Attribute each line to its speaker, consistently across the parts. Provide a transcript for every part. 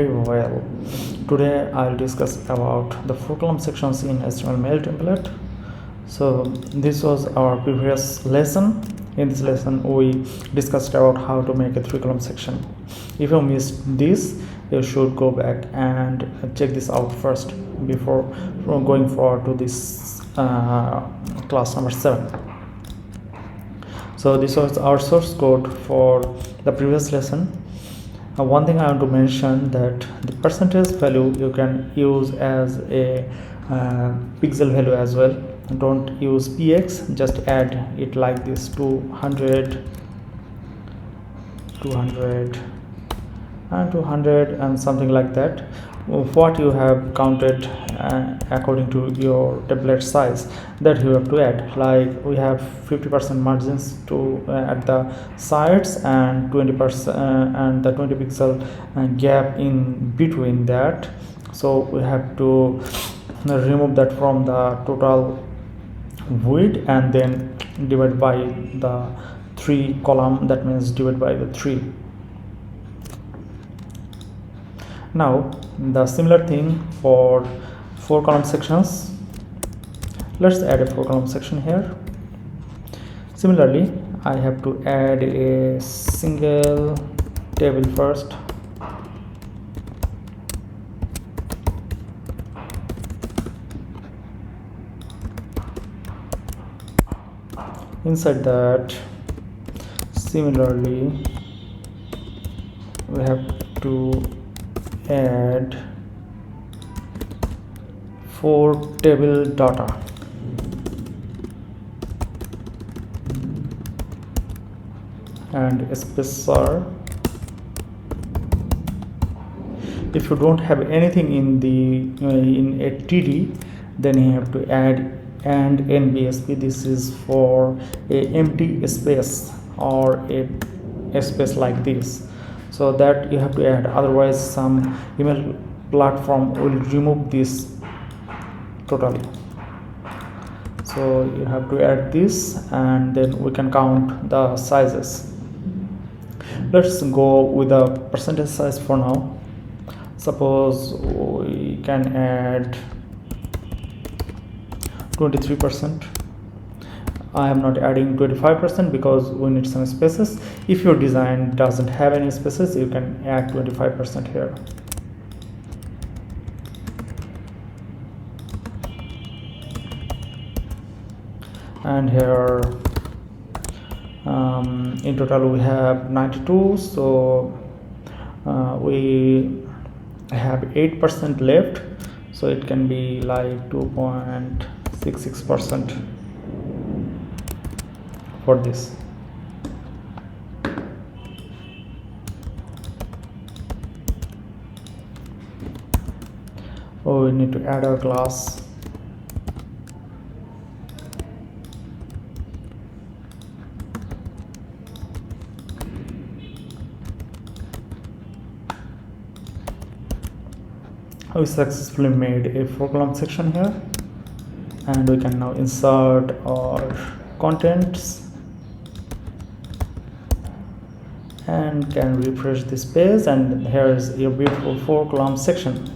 Speaker 1: Very well. Today I'll discuss about the four column sections in HTML mail template. So this was our previous lesson. In this lesson we discussed about how to make a three column section. If you missed this, you should go back and check this out first before going forward to this class number 7. So this was our source code for the previous lesson. One thing I want to mention that the percentage value you can use as a pixel value as well. Don't use px, just add it like this: 200 and 200 and something like that, what you have counted according to your template size, that you have to add. Like we have 50% margins to at the sides and 20% and the 20 pixel gap in between that. So we have to remove that from the total width and then divide by the 3 column, that means divide by the 3. Now the similar thing for 4 column sections. Let's add a 4 column section here. Similarly, I have to add a single table first. Inside that, similarly, we have to add 4 table data. And a spacer. If you don't have anything in the in a TD, then you have to add and NBSP. This is for a empty space or a space like this, so that you have to add, otherwise some email platform will remove this totally. So you have to add this and then we can count the sizes. Let's go with the percentage size for now. Suppose we can add 23%. I am not adding 25% because we need some spaces. If your design doesn't have any spaces, you can add 25% here. And here in total we have 92, so we have 8% left, so it can be like 2.66% for this. Oh, we need to add our class. We successfully made a 4 column section here, and we can now insert our contents and can refresh this page, and here is your beautiful 4 column section.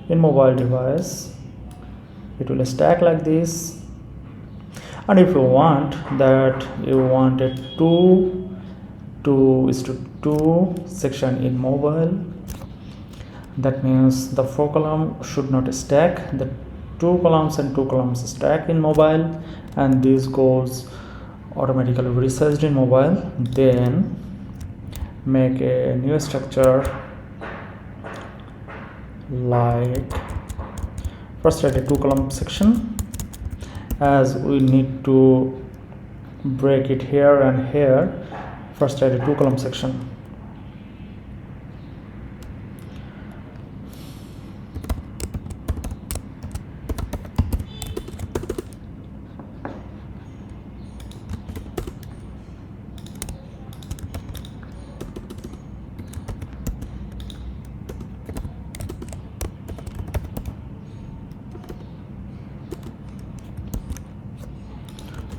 Speaker 1: In mobile device it will stack like this, and if you want that you want a 2:2 section in mobile, that means the 4 column should not stack, the 2 columns and 2 columns stack in mobile, and this goes automatically resized in mobile. Then make a new structure, like first add a 2 column section, as we need to break it here and here. First add a 2 column section.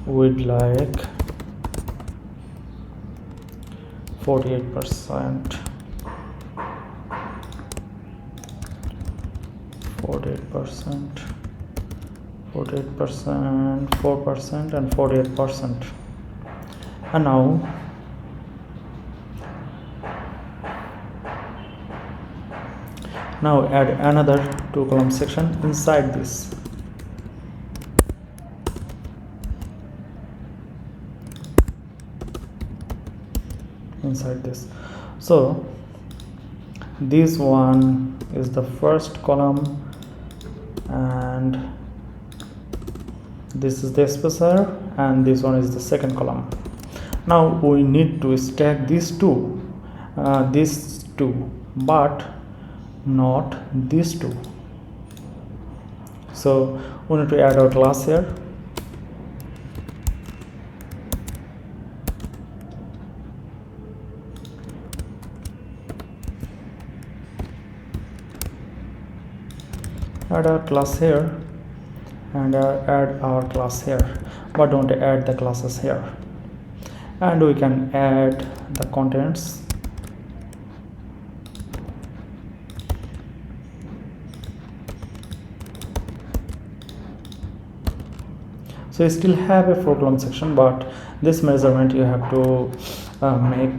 Speaker 1: Would like 48%, 48%, 48%, 4%, and 48%. And now add another 2 column section inside this. So this one is the first column and this is the spacer, and this one is the second column. Now we need to stack these two, but not these two. So we need to add our class here. Add our class here and add our class here, but don't add the classes here. And we can add the contents. So you still have a 4 column section, but this measurement you have to make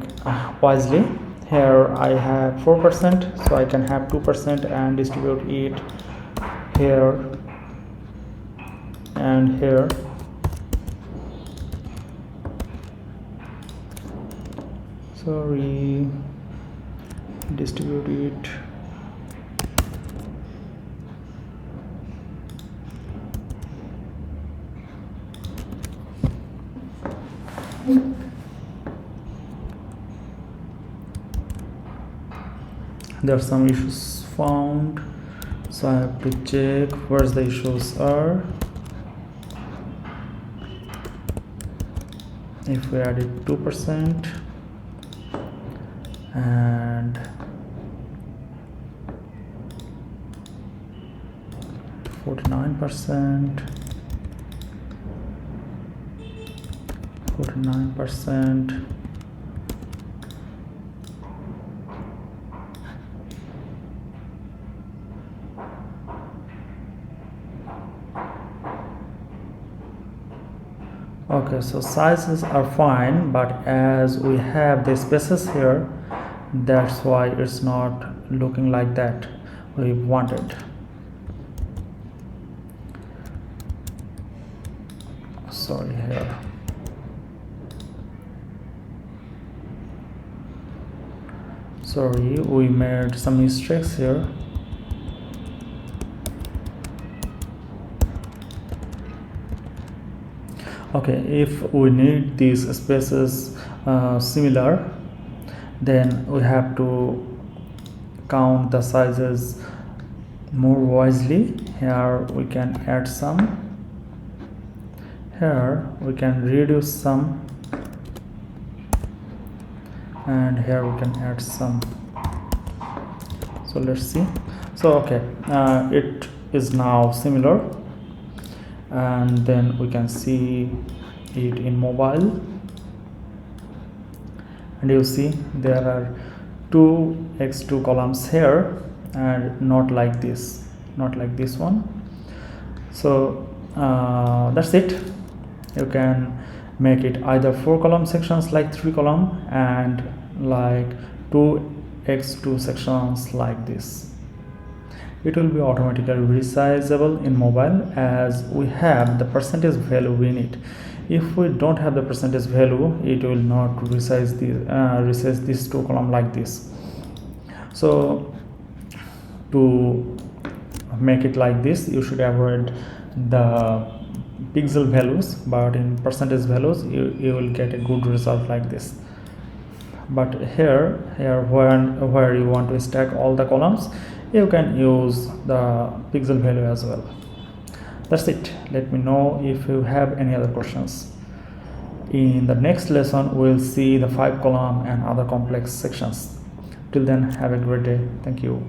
Speaker 1: wisely. Here I have 4%, so I can have 2% and distribute it here and here. So redistribute it. There are some issues found, so I have to check where the issues are. If we added 2% and 49%, 49%, okay, so sizes are fine, but as we have the spaces here, that's why it's not looking like that we wanted. Sorry, here. Sorry, we made some mistakes here. Okay, if we need these spaces similar, then we have to count the sizes more wisely. Here we can add some, here we can reduce some, and here we can add some. So let's see. So okay, it is now similar, and then we can see it in mobile, and you see there are 2x2 columns here and not like this one. So that's it. You can make it either 4 column sections like 3 column and like 2x2 sections like this. It will be automatically resizable in mobile as we have the percentage value in it. If we don't have the percentage value, it will not resize this 2 column like this. So to make it like this, you should avoid the pixel values, but in percentage values you will get a good result like this. But here where you want to stack all the columns, you can use the pixel value as well. That's it. Let me know if you have any other questions. In the next lesson, we'll see the 5 column and other complex sections. Till then, have a great day. Thank you.